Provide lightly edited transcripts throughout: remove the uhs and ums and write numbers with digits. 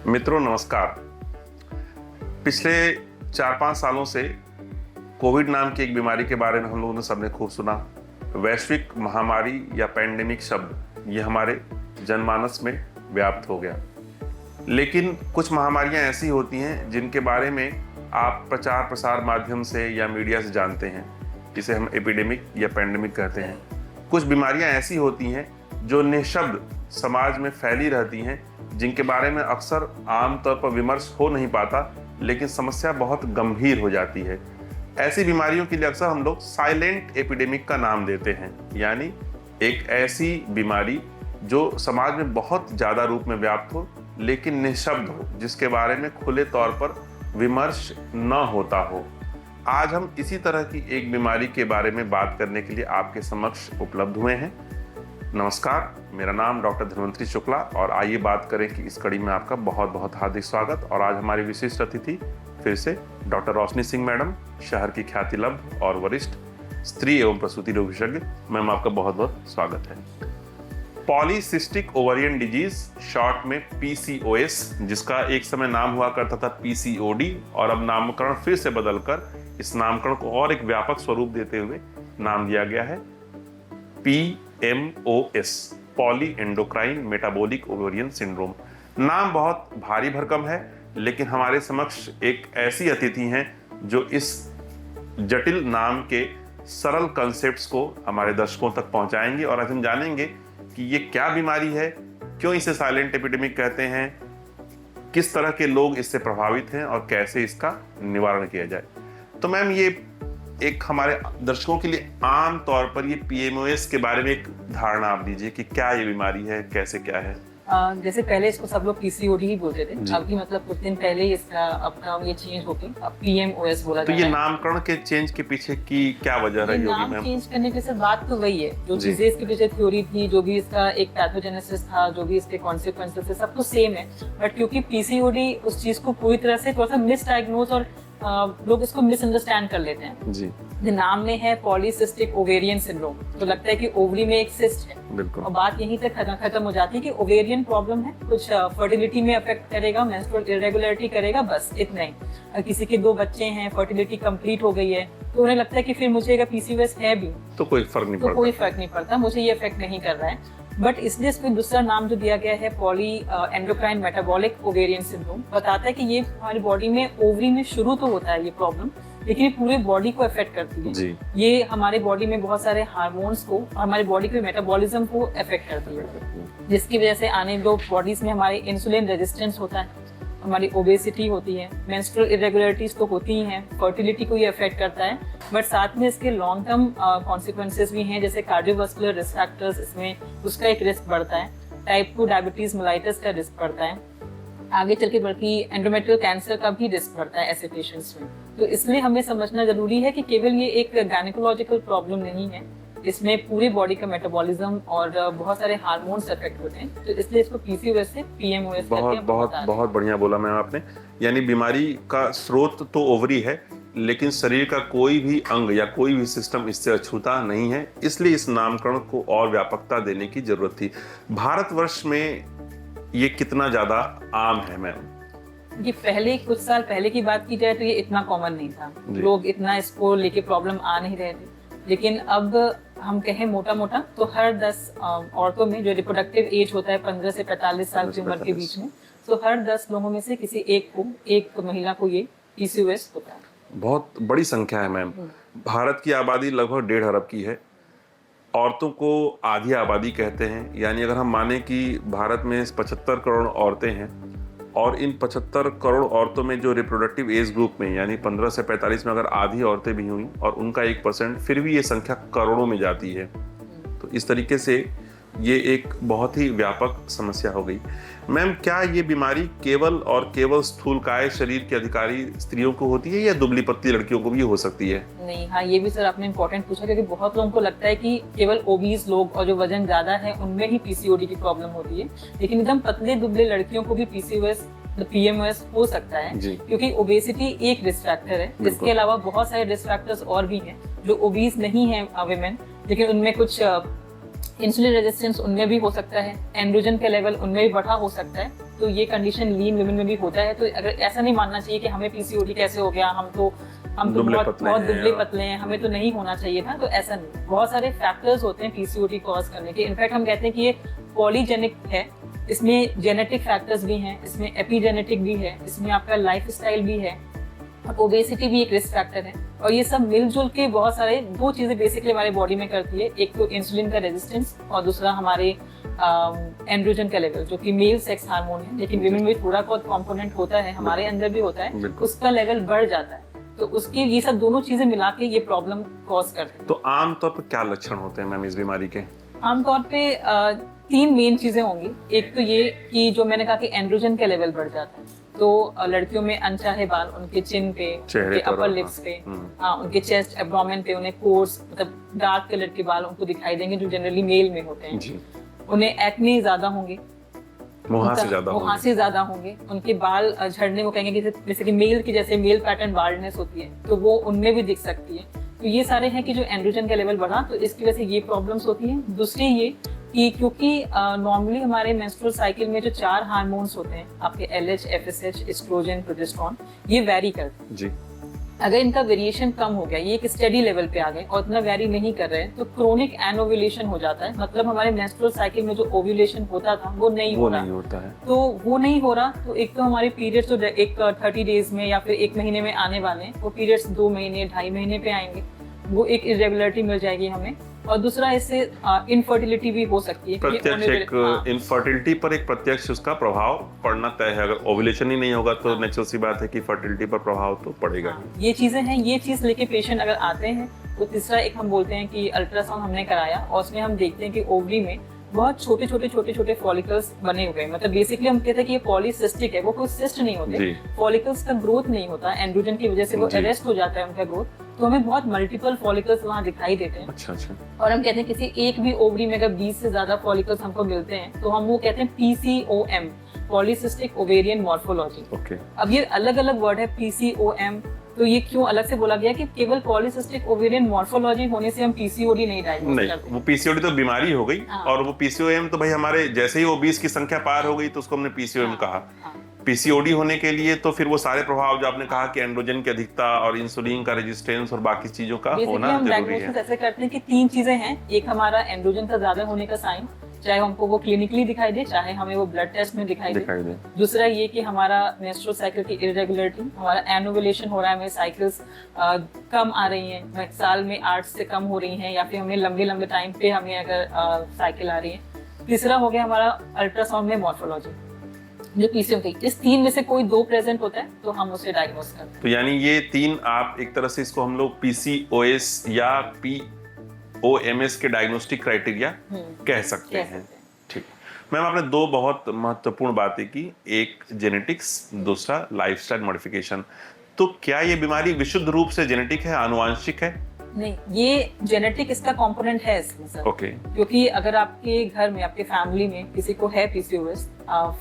मित्रों नमस्कार। पिछले 4-5 सालों से कोविड नाम की एक बीमारी के बारे में हम लोगों ने सबने खूब सुना। वैश्विक महामारी या पैंडेमिक शब्द ये हमारे जनमानस में व्याप्त हो गया। लेकिन कुछ महामारियां ऐसी होती हैं जिनके बारे में आप प्रचार प्रसार माध्यम से या मीडिया से जानते हैं, जिसे हम एपिडेमिक या पैंडेमिक कहते हैं। कुछ बीमारियां ऐसी होती हैं जो निःशब्द समाज में फैली रहती हैं, जिनके बारे में अक्सर आमतौर पर विमर्श हो नहीं पाता, लेकिन समस्या बहुत गंभीर हो जाती है। ऐसी बीमारियों के लिए अक्सर हम लोग साइलेंट एपिडेमिक का नाम देते हैं, यानी एक ऐसी बीमारी जो समाज में बहुत ज़्यादा रूप में व्याप्त हो लेकिन निःशब्द हो, जिसके बारे में खुले तौर पर विमर्श न होता हो। आज हम इसी तरह की एक बीमारी के बारे में बात करने के लिए आपके समक्ष उपलब्ध हुए हैं। नमस्कार, मेरा नाम डॉक्टर धन्वंतरी शुक्ला और आइए बात करें कि इस कड़ी में आपका बहुत बहुत हार्दिक स्वागत। और आज हमारी विशिष्ट अतिथि फिर से डॉक्टर रोशनी सिंह मैडम, शहर की ख्यातिलब्ध और वरिष्ठ स्त्री एवं प्रसूति रोग विशेषज्ञ। मैम आपका बहुत बहुत स्वागत है। पॉलीसिस्टिक ओवरियन डिजीज, शॉर्ट में PCOS, जिसका एक समय नाम हुआ करता था PCOD और अब नामकरण फिर से बदलकर इस नामकरण को और एक व्यापक स्वरूप देते हुए नाम दिया गया है PMOS, poly endocrine metabolic ovarian syndrome. नाम बहुत भारी भरकम है, लेकिन हमारे समक्ष एक ऐसी अतिथि हैं जो इस जटिल नाम के सरल कंसेप्ट्स को हमारे दर्शकों तक पहुंचाएंगे। और आज हम जानेंगे कि ये क्या बीमारी है, क्यों इसे साइलेंट एपिडेमिक कहते हैं, किस तरह के लोग इससे प्रभावित हैं और कैसे इसका निवारण किया जाए। तो मैम, ये एक हमारे दर्शकों के लिए आम तौर पर ये PMOS के बारे में एक धारणा आप दीजिए कि क्या ये बीमारी है, कैसे क्या है। जैसे पहले इसको सब लोग PCOD ही बोलते थे, अभी मतलब कुछ दिन पहले इसका अपना ये चेंज हो गई, अब PMOS बोला तो ये नामकरण के चेंज के पीछे की क्या वजह रही होगी मैम? चेंज करने के साथ बात तो वही है, जो चीजें इसके पीछे थ्योरी थी, जो भी इसका एक पैथोजेनेसिस था, जो भी इसके कॉन्सिक्वेंसेस थे, सब तो सेम है। बट क्योंकि PCOD उस चीज को पूरी तरह से थोड़ा सा मिसडायग्नोज और लोग इसको मिसअंडरस्टैंड कर लेते हैं जी। नाम में है पॉलीसिस्टिक ओवेरियन सिंड्रोम, तो लगता है कि ओवरी में एक सिस्ट है। बिल्कुल। और बात यहीं तक खत्म हो जाती है कि ओवेरियन प्रॉब्लम है, कुछ फर्टिलिटी में अफेक्ट करेगा, मेंस्ट्रुअल इरेगुलरिटी करेगा, बस इतना ही। किसी के 2 बच्चे हैं, फर्टिलिटी कंप्लीट हो गई है, तो उन्हें लगता है कि फिर मुझे अगर PCOS है भी तो कोई फर्क नहीं पड़ता, मुझे ये अफेक्ट नहीं कर रहा है। बट इसलिए इसको दूसरा नाम जो दिया गया है poly endocrine metabolic ovarian syndrome, बताता है कि ये हमारी बॉडी में ओवरी में शुरू तो होता है ये प्रॉब्लम, लेकिन ये पूरे बॉडी को अफेक्ट करती है जी। ये हमारे बॉडी में बहुत सारे हार्मोन्स को, हमारी बॉडी के मेटाबॉलिज्म को अफेक्ट करती है, जिसकी वजह से आने दो बॉडीज में हमारे इंसुलिन रेजिस्टेंस होता है, हमारी ओबेसिटी होती है, मेंस्ट्रुअल इरेगुलरिटीज तो होती ही हैं, फर्टिलिटी को ये अफेक्ट करता है। बट साथ में इसके लॉन्ग टर्म कॉन्सिक्वेंसेस भी हैं, जैसे कार्डियोवास्कुलर रिस्क फैक्टर्स, इसमें उसका एक रिस्क बढ़ता है, टाइप 2 डायबिटीज मेलाइटिस का रिस्क बढ़ता है, आगे चल के बल्कि एंडोमेट्रियल कैंसर का भी रिस्क बढ़ता है ऐसे पेशेंट्स में। तो इसलिए हमें समझना जरूरी है कि केवल ये एक गायनेकोलॉजिकल प्रॉब्लम नहीं है, इसमें पूरे बॉडी का मेटाबॉलिज्म और बहुत सारे हार्मोन्स अफेक्ट होते हैं, तो इसलिए इसको PCOS से PMOS बहुत बढ़िया बोला मैम आपने। यानी बीमारी का स्रोत तो ओवरी है, लेकिन शरीर का कोई भी अंग या कोई भी सिस्टम इससे अछूता नहीं है, इसलिए इस नामकरण को और व्यापकता देने की जरूरत थी। भारतवर्ष में ये कितना ज्यादा आम है मैम? ये पहले कुछ साल पहले की बात की जाए तो ये इतना कॉमन नहीं था, लोग इतना इसको लेके प्रॉब्लम आ नहीं रहे थे। लेकिन अब हम कहें मोटा मोटा तो हर 10 औरतों में जो रिप्रोडक्टिव एज होता है 15 से 45 साल की उम्र के बीच में, तो हर 10 लोगों में से किसी एक महिला को ये PCOS होता है। बहुत बड़ी संख्या है मैम। भारत की आबादी लगभग 1.5 अरब की है। औरतों को आधी आबादी कहते हैं, यानी अगर हम माने कि भारत में 75 करोड़ औरतें हैं और इन 75 करोड़ औरतों में जो रिप्रोडक्टिव एज ग्रुप में यानी 15 से 45 में अगर आधी औरतें भी हुई और उनका 1%, फिर भी ये संख्या करोड़ों में जाती है। तो इस तरीके से ये एक बहुत ही व्यापक समस्या हो गई। मैम, क्या ये बीमारी केवल स्थूलकाय शरीर के अधिकारी स्त्रियों को होती है या दुबली पतली लड़कियों को भी हो सकती है? नहीं, हाँ, ये भी सर आपने इम्पोर्टेंट पूछा, क्योंकि बहुत लोगों को लगता है कि केवल ओबीज लोग और जो वजन ज्यादा है उनमें ही PCOD की प्रॉब्लम होती है, लेकिन एकदम पतले दुबले लड़कियों को भी PMOS हो सकता है, क्योंकि ओबेसिटी एक रिस्क फैक्टर है। इसके अलावा बहुत सारे रिस्क फैक्टर्स और भी हैं जो ओबीज नहीं है विमेन, लेकिन उनमें कुछ इंसुलिन रेजिस्टेंस उनमें भी हो सकता है, एंड्रोजन का लेवल उनमें भी बढ़ा हो सकता है। तो ये कंडीशन लीन वुमेन में भी होता है। तो अगर ऐसा नहीं मानना चाहिए कि हमें पीसीओडी कैसे हो गया, हम तो बहुत दुबले पतले हैं, हमें तो नहीं होना चाहिए था। तो ऐसा नहीं, बहुत सारे फैक्टर्स होते हैं पीसीओडी कॉज करने के। इनफैक्ट हम कहते हैं कि ये पॉलीजेनिक है, इसमें जेनेटिक फैक्टर्स भी हैं, इसमें एपिजेनेटिक भी है, इसमें आपका लाइफस्टाइल भी है, और ओबेसिटी भी एक रिस्क फैक्टर है। और ये सब मिलजुल के बहुत सारे दो चीजें बेसिकली हमारे बॉडी में करती है, एक तो इंसुलिन का रेजिस्टेंस और दूसरा हमारे एंड्रोजन का लेवल, जो कि मेल सेक्स हार्मोन है, लेकिन विमेन में थोड़ा बहुत कंपोनेंट होता है, हमारे अंदर भी होता है, उसका लेवल बढ़ जाता है। तो उसकी ये सब दोनों चीजें मिला के ये प्रॉब्लम कॉज करते हैं। तो आमतौर पर क्या लक्षण होते हैं मैम इस बीमारी के? आमतौर पे 3 मेन चीजें होंगी। एक तो ये कि जो मैंने कहा कि एंड्रोजन का लेवल बढ़ जाता है, तो लड़कियों में अनचाहे बाल उनके चिन पे, उनके अपर लिप्स पे, उनके चेस्ट एब्डोमेन पे, उन्हें कोर्स मतलब डार्क कलर के बाल उनको दिखाई देंगे जो जनरली मेल में होते हैं जी। उन्हें एक्ने ज्यादा होंगे, मुहां से ज्यादा होंगे, उनके बाल झड़ने, वो कहेंगे कि जैसे कि मेल की जैसे मेल पैटर्न बाल्डनेस होती है, तो वो उनमें भी दिख सकती है। तो ये सारे हैं कि जो एंड्रोजन का लेवल बढ़ा, तो इसकी वजह से ये प्रॉब्लम्स होती हैं। दूसरी ये कि क्योंकि नॉर्मली हमारे मेंस्ट्रुअल साइकिल में जो 4 हार्मोन्स होते हैं आपके LH, FSH, एस्ट्रोजन, प्रोजेस्टेरोन, ये वेरी करते हैं जी। अगर इनका वेरिएशन कम हो गया, ये एक स्टेडी लेवल पे आ गए और इतना वेरी नहीं कर रहे हैं, तो क्रोनिक एनोवुलेशन हो जाता है। मतलब हमारे मेंस्ट्रुअल साइकिल में जो ओव्यूलेशन होता था वो नहीं होता है। तो वो नहीं हो रहा, तो एक तो हमारे पीरियड्स तो एक 30 डेज में या फिर 1 महीने में आने वाले हैं, वो पीरियड्स 2 महीने 2.5 महीने पे आएंगे, वो एक इरेगुलरिटी मिल जाएगी हमें। और दूसरा, इससे इनफर्टिलिटी भी हो सकती है। प्रत्यक्ष एक इनफर्टिलिटी पर एक प्रत्यक्ष उसका प्रभाव पड़ना तय है। अगर ओव्यूलेशन ही नहीं होगा तो नेचुरल सी बात है कि फर्टिलिटी पर प्रभाव तो पड़ेगा। ये चीजें हैं, ये चीज लेके पेशेंट अगर आते हैं तो तीसरा एक हम बोलते हैं कि अल्ट्रासाउंड हमने कराया और उसमें हम देखते हैं कि ओवरी में बहुत छोटे छोटे फॉलिकल्स बने हुए हैं। मतलब बेसिकली हम कहते हैं कि ये पॉलीसिस्टिक है, वो कोई सिस्ट नहीं होते, फॉलिकल्स का ग्रोथ नहीं होता, एंड्रोजन की वजह से वो अरेस्ट हो जाता है उनका ग्रोथ। तो हमें बहुत मल्टीपल फॉलिकल्स वहाँ दिखाई देते हैं। अच्छा। और हम कहते हैं किसी एक भी ओवरी में अगर 20 से ज्यादा फॉलिकल्स हमको मिलते हैं तो हम वो कहते हैं PCOM, पॉलीसिस्टिक ओवेरियन मॉर्फोलॉजी। अब ये अलग अलग वर्ड है PCOM, तो ये क्यों अलग से बोला गया कि केवल पॉलीसिस्टिक ओवेरियन मॉर्फोलॉजी होने से हम पीसीओडी नहीं डायग्नोस करते? वो पीसीओडी तो बीमारी हो गई। और वो पीसीओएम तो भाई हमारे जैसे ही वो 20 की संख्या पार हो गई तो उसको हमने पीसीओएम कहा। पीसीओडी होने के लिए तो फिर वो सारे प्रभाव जो आपने कहा कि एंड्रोजन की अधिकता और इंसुलिन का रेजिस्टेंस और बाकी चीजों का होना जरूरी है। ऐसे करते हैं कि 3 चीजें हैं। एक हमारा एंड्रोजन का ज्यादा होने का साइन, चाहे हमको वो क्लिनिकली दिखाई दे, चाहे हमें वो ब्लड टेस्ट में दिखाई दे। दूसरा ये कि हमारा मेंस्ट्रुअल साइकिल की इरेगुलरिटी, हमारा एनोवुलेशन हो रहा है, हमें साइकिल्स कम आ रही हैं, साल में 8 से कम हो रही हैं, या फिर हमें लंबे टाइम पे हमें अगर साइकिल आ रही है। तीसरा हो गया हमारा अल्ट्रासाउंड में मॉर्फोलॉजी, जो पीसीओएम की। इस 3 में से कोई 2 प्रेजेंट होता है तो हम उसे डायग्नोस करते हैं। तो यानी ये 3 आप एक तरह से इसको हम लोग PCOS या POMS के डायग्नोस्टिक क्राइटेरिया कह सकते हैं। ठीक। मैम, आपने 2 बहुत महत्वपूर्ण बातें की, एक जेनेटिक्स, दूसरा लाइफस्टाइल मॉडिफिकेशन। तो क्या ये बीमारी विशुद्ध रूप से जेनेटिक है, आनुवांशिक है? नहीं, ये जेनेटिक इसका कंपोनेंट है इसमें सर। ओके। क्योंकि अगर आपके घर में, आपके फैमिली में किसी को है PCOS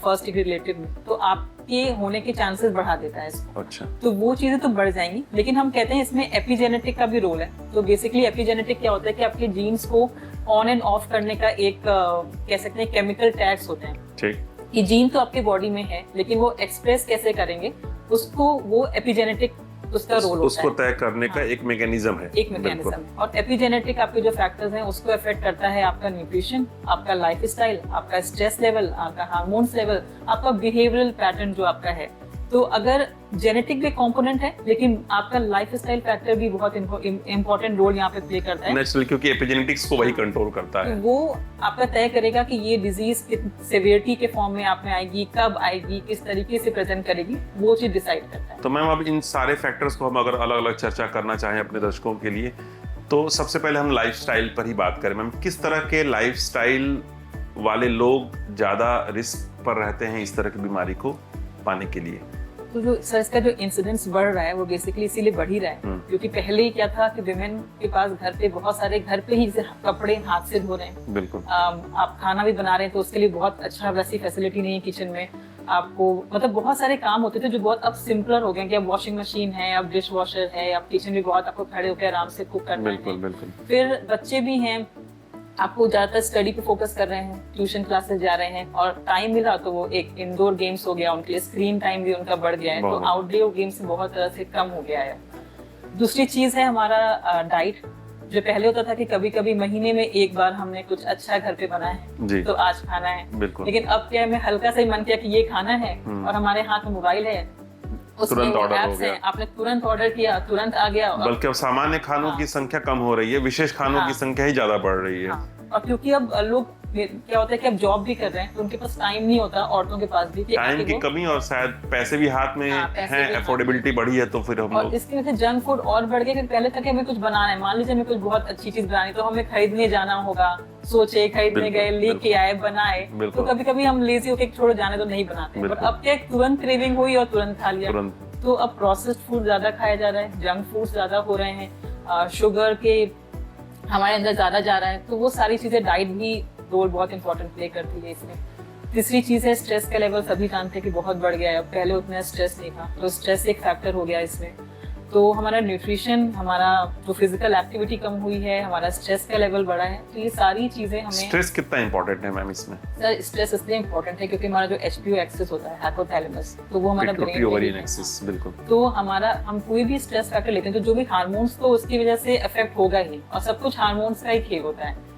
फर्स्ट डिग्री रिलेटिव में, तो आपके होने के चांसेस बढ़ा देता है इसको। अच्छा। तो वो चीजें तो बढ़ जाएंगी, लेकिन हम कहते हैं इसमें एपिजेनेटिक का भी रोल है। तो बेसिकली एपिजेनेटिक क्या होता है कि आपके जीन्स को ऑन एंड ऑफ करने का एक कह सकते हैं केमिकल टैग्स होते हैं। ठीक। कि जीन तो आपके बॉडी में है, लेकिन वो एक्सप्रेस कैसे करेंगे उसको, वो एपिजेनेटिक उसका रोल होता है। उसको तय करने का एक मैकेनिज्म है। एक मैकेनिज्म। और एपिजेनेटिक आपके जो फैक्टर्स हैं उसको अफेक्ट करता है आपका न्यूट्रिशन, आपका लाइफस्टाइल, आपका स्ट्रेस लेवल, आपका हार्मोन्स लेवल, आपका बिहेवियरल पैटर्न जो आपका है। तो अगर जेनेटिक भी कंपोनेंट है, लेकिन आपका लाइफस्टाइल फैक्टर भी बहुत इंपॉर्टेंट रोल यहाँ पे प्ले करता है। नेचुरली, क्योंकि एपिजेनेटिक्स को वही कंट्रोल करता है। वो आपका तय करेगा कि ये डिजीज सेवियरिटी के फॉर्म में आप में आएगी, कब आएगी, किस तरीके से प्रेजेंट करेगी, वो चीज डिसाइड करता है। तो मैम, अब इन सारे फैक्टर्स को हम अगर अलग अलग चर्चा करना चाहें अपने दर्शकों के लिए, तो सबसे पहले हम लाइफस्टाइल पर ही बात करें। मैम, किस तरह के लाइफस्टाइल वाले लोग ज्यादा रिस्क पर रहते हैं इस तरह की बीमारी को पाने के लिए? तो जो सर इसका जो इंसिडेंस बढ़ रहा है वो बेसिकली इसीलिए बढ़ ही रहा है क्योंकि पहले क्या था कि विमेन के पास घर पे बहुत सारे, घर पे ही कपड़े हाथ से धो रहे हैं। बिल्कुल। आप खाना भी बना रहे हैं तो उसके लिए बहुत अच्छा वैसी फैसिलिटी नहीं है किचन में आपको। मतलब बहुत सारे काम होते थे जो बहुत अब सिंपलर हो गए कि अब वॉशिंग मशीन है, अब डिश वॉशर है, अब किचन भी बहुत आपको खड़े होकर आराम से कुक करना है। बिल्कुल। फिर बच्चे भी हैं, आपको ज्यादातर स्टडी पे फोकस कर रहे हैं, ट्यूशन क्लासेस जा रहे हैं, और टाइम मिला तो वो एक इंडोर गेम्स हो गया उनके लिए, स्क्रीन टाइम भी उनका बढ़ गया है, तो आउटडोर गेम्स बहुत तरह से कम हो गया है। दूसरी चीज है हमारा डाइट, जो पहले होता था कि कभी कभी महीने में एक बार हमने कुछ अच्छा घर पे बनाया है तो आज खाना है, लेकिन अब क्या है, हल्का सा ही मन किया कि ये खाना है और हमारे हाथ में मोबाइल है, तुरंत ऑर्डर हो गया, आपने तुरंत ऑर्डर किया, तुरंत आ गया। बल्कि अब सामान्य खानों की संख्या कम हो रही है, विशेष खानों की संख्या ही ज्यादा बढ़ रही है। और क्योंकि अब लोग क्या होता है कि अब जॉब भी कर रहे हैं तो उनके पास टाइम नहीं होता, औरतों के पास भी टाइम की कमी और शायद पैसे भी हाथ में हैं, अफोर्डेबिलिटी बढ़ी है, तो फिर हम और इसकी वजह से जंक फूड और बढ़ गया। पहले तक हमें कुछ बनाना है, मान लीजिए हमें कुछ बहुत अच्छी चीज बनानी, तो हमें खरीदने जाना होगा, सोचे, खरीदने गए, लेके आए, बनाए, तो कभी कभी हम लेजी होके छोड़ जाने तो नहीं बनाते, बट अब क्या तुरंत क्रेविंग हुई और तुरंत खा लिया। तो अब प्रोसेस्ड फूड ज्यादा खाया जा रहा है, जंक फूड ज्यादा हो रहे हैं, शुगर के हमारे अंदर ज्यादा जा रहा है, तो वो सारी चीजें, डाइट भी रोल बहुत इंपॉर्टेंट प्ले करती है इसमें। तीसरी चीज है स्ट्रेस का लेवल, सभी जानते हैं कि बहुत बढ़ गया है, पहले उतना स्ट्रेस नहीं था, तो स्ट्रेस एक फैक्टर हो गया इसमें। तो हमारा न्यूट्रिशन, हमारा जो फिजिकल एक्टिविटी कम हुई है, हमारा स्ट्रेस का लेवल बढ़ा है, तो ये सारी चीजें हमें। स्ट्रेस कितना इंपॉर्टेंट है मैम इसमें? सर स्ट्रेस इसलिए इंपॉर्टेंट है क्योंकि हमारा जो HPO एक्सेस होता है, हाइपोथैलेमस, तो वो हमारा ब्रेन ओवरियन एक्सेस, बिल्कुल, तो हमारा हम कोई भी स्ट्रेस फैक्टर लेते हैं तो जो भी हार्मोन्स, तो उसकी वजह से इफेक्ट होगा ही, और सब कुछ हार्मोन्स का ही खेल होता है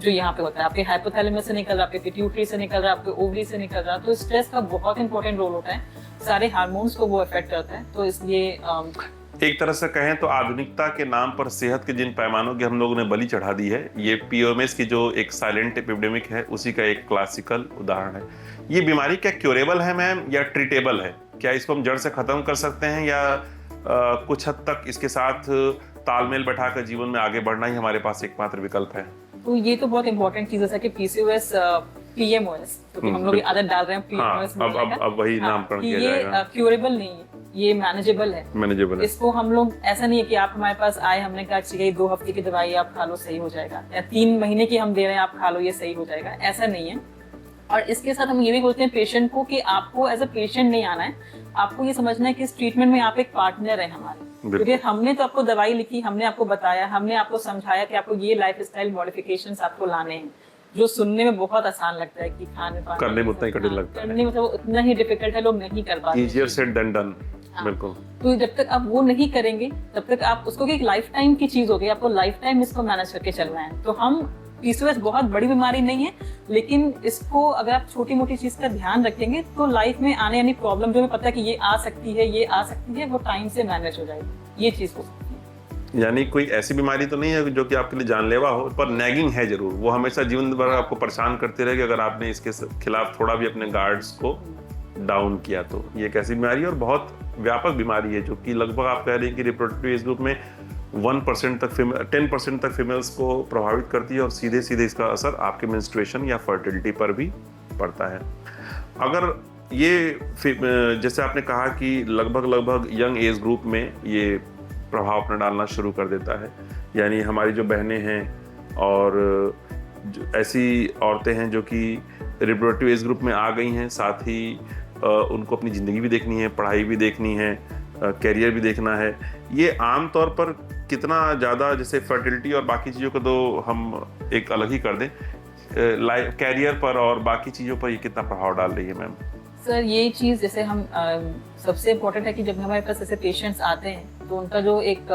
जो यहाँ पे होता है। आपके हाइपोथैलेमस से निकल रहा है, आपके पिट्यूटरी से निकल रहा है, आपके ओवरी से निकल रहा है, तो स्ट्रेस का बहुत इंपॉर्टेंट रोल होता है, सारे हार्मोन्स को वो इफेक्ट करता है। तो इसलिए एक तरह से कहें तो आधुनिकता के नाम पर सेहत के जिन पैमानों की हम लोगों ने बलि चढ़ा दी है, ये PMS की जो एक साइलेंट एपिडेमिक है, उसी का एक क्लासिकल उदाहरण है। ये बीमारी क्या क्योरेबल है मैम या ट्रीटेबल है? क्या इसको हम जड़ से खत्म कर सकते हैं, या कुछ हद तक इसके साथ तालमेल बैठाकर जीवन में आगे बढ़ना ही हमारे पास एकमात्र विकल्प है? तो ये तो बहुत इंपॉर्टेंट चीज है कि PCOS, PMOS, तो हम लोग आदत डाल रहे हैं PMOS, अब वही नामकरण किया जाएगा। ये क्योरेबल नहीं है, ये मैनेजेबल है। इसको हम लोग, ऐसा नहीं है कि आप हमारे पास आए, हमने कहा चाहिए 2 हफ्ते की दवाई आप खा लो सही हो जाएगा, या 3 महीने की हम दे रहे हैं आप खा लो ये सही हो जाएगा, ऐसा नहीं है। और इसके साथ हम ये भी बोलते हैं पेशेंट को कि आपको एज अ पेशेंट नहीं आना है, आपको ये समझना है कि इस ट्रीटमेंट में आप एक पार्टनर है हमारे, क्योंकि हमने तो आपको दवाई लिखी, हमने आपको बताया, हमने आपको समझाया कि आपको ये लाइफस्टाइल मॉडिफिकेशंस आपको लाने हैं, जो सुनने में बहुत आसान लगता है कि खाने पाने, करने में उतना ही कठिन लगता है, करने में तो उतना ही डिफिकल्ट है, लोग नहीं कर पाते। Easier said than done, बिल्कुल। तो जब तक आप वो नहीं करेंगे तब तक आप उसको, एक लाइफ टाइम की चीज हो गई, आपको लाइफ टाइम इसको मैनेज करके चलना है। तो हम PCOS बहुत बड़ी बीमारी नहीं है, लेकिन इसको अगर आप छोटी मोटी चीज का ध्यान रखेंगे तो लाइफ में आने वाली प्रॉब्लम जो हमें पता है कि ये आ सकती है, ये आ सकती है, वो टाइम से मैनेज हो जाएगी, ये चीज हो सकती है। यानी कोई ऐसी बीमारी तो नहीं है जो कि आपके लिए जानलेवा हो, पर नैगिंग है जरूर, वो हमेशा जीवन भर आपको परेशान करती रहेगी अगर आपने इसके खिलाफ थोड़ा भी अपने गार्ड्स को डाउन किया। तो ये एक ऐसी बीमारी है और बहुत व्यापक बीमारी है, जो कि लगभग आप कह रहे हैं कि रिप्रोडक्टिव एज ग्रुप में 1% तक 10% तक फीमेल्स को प्रभावित करती है, और सीधे सीधे इसका असर आपके मेंस्ट्रुएशन या फर्टिलिटी पर भी पड़ता है। अगर ये जैसे आपने कहा कि लगभग यंग एज ग्रुप में ये प्रभाव अपना डालना शुरू कर देता है, यानी हमारी जो बहनें हैं और ऐसी औरतें हैं जो कि रिप्रोडक्टिव एज ग्रुप में आ गई हैं, साथ ही उनको अपनी ज़िंदगी भी देखनी है, पढ़ाई भी देखनी है, कैरियर भी देखना है, ये आम तौर पर कितना ज़्यादा, जैसे फर्टिलिटी और बाकी चीज़ों को तो हम एक अलग ही कर दें, कैरियर पर और बाकी चीज़ों पर ये कितना प्रभाव डाल रही है मैम? सर ये चीज़ जैसे हम सबसे इम्पोर्टेंट है कि जब हमारे पास ऐसे पेशेंट्स आते हैं तो उनका जो एक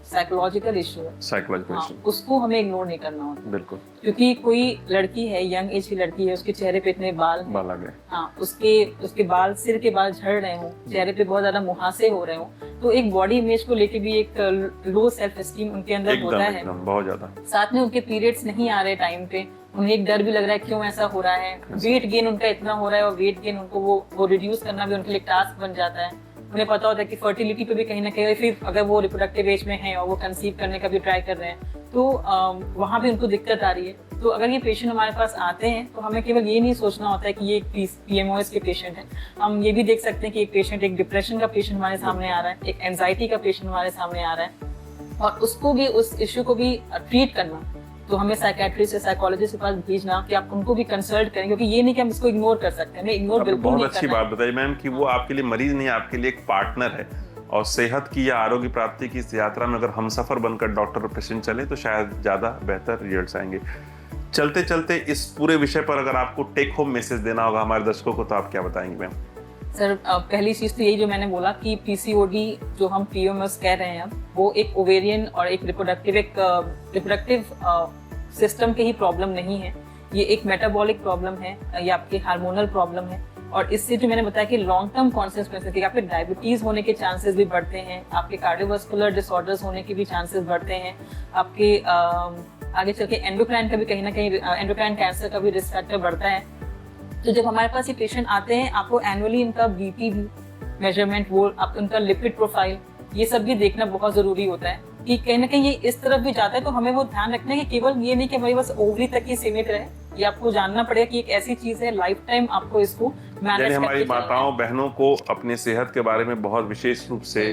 साइकोलॉजिकल इशू है, उसको हमें इग्नोर नहीं करना होता, बिल्कुल, क्योंकि कोई लड़की है, यंग एज की लड़की है, उसके चेहरे पे इतने बाल आ गए, हाँ, उसके बाल, सिर के बाल झड़ रहे हों, चेहरे पे बहुत ज्यादा मुहासे हो रहे हों, तो एक बॉडी इमेज को लेके भी एक लो सेल्फ एस्टीम उनके अंदर होता है, बहुत ज्यादा। साथ में उनके पीरियड्स नहीं आ रहे टाइम पे, उन्हें एक डर भी लग रहा है क्यों ऐसा हो रहा है, वेट गेन उनका इतना हो रहा है, और वेट गेन उनको वो रिड्यूस करना भी उनके लिए टास्क बन जाता है। उन्हें पता होता है कि फर्टिलिटी पे भी कहीं ना कहीं, फिर अगर वो रिप्रोडक्टिव एज में है और वो कंसीव करने का भी ट्राई कर रहे हैं तो वहाँ भी उनको दिक्कत आ रही है। तो अगर ये पेशेंट हमारे पास आते हैं तो हमें केवल ये नहीं सोचना होता है कि ये एक PMOS के पेशेंट है, हम ये भी देख सकते हैं कि एक पेशेंट, एक डिप्रेशन का पेशेंट हमारे सामने आ रहा है, एक एंजाइटी का पेशेंट हमारे सामने आ रहा है, और उसको भी, उस इश्यू को भी ट्रीट करना, तो हमें साइकेट्रिस्ट या साइकोलॉजिस्ट के पास भेजना कि आप उनको भी कंसल्ट करें, क्योंकि ये नहीं कि हम इसको इग्नोर कर सकते हैं, हमें इग्नोर बिल्कुल नहीं करना। बहुत अच्छी बात बताई मैम कि वो आपके लिए मरीज नहीं, आपके लिए एक पार्टनर है, और सेहत की या आरोग्य प्राप्ति की इस यात्रा में अगर हम सफर बनकर डॉक्टर और पेशेंट चले तो शायद ज़्यादा बेहतर रिजल्ट्स आएंगे। चलते चलते इस पूरे विषय पर अगर आपको टेक होम मैसेज देना होगा हमारे दर्शकों को तो आप क्या बताएंगे मैम? सर पहली चीज तो यही जो मैंने बोला कि पीसीओडी जो हम पीएमएस कह रहे हैं अब, वो एक ओवेरियन और एक रिप्रोडक्टिव सिस्टम के ही प्रॉब्लम नहीं है। ये एक मेटाबॉलिक प्रॉब्लम है, ये आपकी हार्मोनल प्रॉब्लम है। और इससे जो मैंने बताया कि लॉन्ग टर्म कॉन्सिक्वेंसेस कि आपके डायबिटीज होने के चांसेस भी बढ़ते हैं, आपके कार्डियोवास्कुलर डिसऑर्डर्स होने के भी चांसेस बढ़ते हैं, आपके आगे चल के एंडोक्राइन का भी कहीं ना कहीं एंडोक्राइन कैंसर का भी रिस्क फैक्टर बढ़ता है। तो जब हमारे पास ये पेशेंट आते हैं, आपको एनुअली इनका बीपी मेजरमेंट, वो आप उनका लिपिड प्रोफाइल, ये सब भी देखना बहुत जरूरी होता है कि कहीं ना कहीं ये इस तरफ भी जाता है। तो हमें वो ध्यान रखना है कि केवल ये नहीं कि हमारी बस ओवरी तक ही सीमित रहे, ये आपको जानना पड़ेगा कि एक ऐसी चीज है, लाइफ टाइम आपको इसको मैनेज यानी हमारी करके चलना है। माताओं बहनों को अपने सेहत के बारे में बहुत विशेष रूप से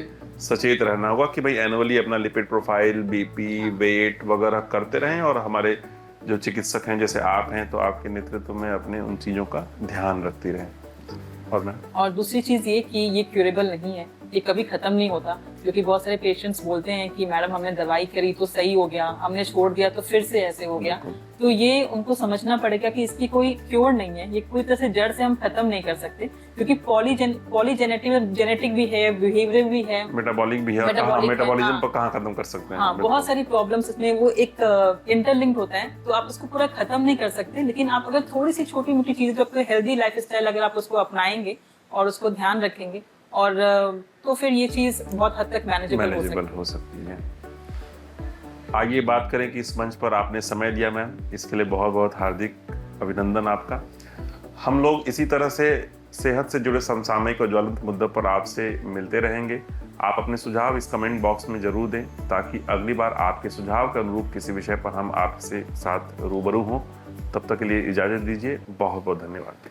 सचेत रहना होगा कि भाई एनुअली अपना लिपिड प्रोफाइल, बीपी, वेट वगैरह करते रहें, और हमारे जो चिकित्सक हैं जैसे आप हैं तो आपके नेतृत्व में अपने उन चीज़ों का ध्यान रखती रहें। और मैं और दूसरी चीज ये कि ये क्यूरेबल नहीं है, ये कभी खत्म नहीं होता, क्योंकि बहुत सारे पेशेंट्स बोलते हैं कि मैडम हमने दवाई करी तो सही हो गया, हमने छोड़ दिया तो फिर से ऐसे हो गया। तो ये उनको समझना पड़ेगा कि इसकी कोई क्योर नहीं है, ये कोई तरह से जड़ से हम खत्म नहीं कर सकते, क्योंकि पॉलीजेनेटिक भी है, बिहेवियर भी है, मेटाबॉलिक भी है, मेटाबॉलिज्म पर कहाँ खत्म कर सकते हैं? हाँ, बहुत सारी प्रॉब्लम्स इसमें वो एक इंटरलिंक्ड होता है। तो आप उसको पूरा खत्म नहीं कर सकते, लेकिन आप अगर थोड़ी सी छोटी मोटी चीजें, तो हेल्दी लाइफस्टाइल अगर आप उसको अपनाएंगे और उसको ध्यान रखेंगे, और तो फिर ये चीज बहुत हद तक मैनेजेबल हो सकती है। आइए बात करें कि इस मंच पर आपने समय दिया मैम, इसके लिए बहुत बहुत हार्दिक अभिनंदन आपका। हम लोग इसी तरह से सेहत से जुड़े समसामयिक और ज्वलंत मुद्दों पर आपसे मिलते रहेंगे। आप अपने सुझाव इस कमेंट बॉक्स में जरूर दें, ताकि अगली बार आपके सुझाव के अनुरूप किसी विषय पर हम आपसे साथ रूबरू हों। तब तक के लिए इजाजत दीजिए, बहुत बहुत धन्यवाद।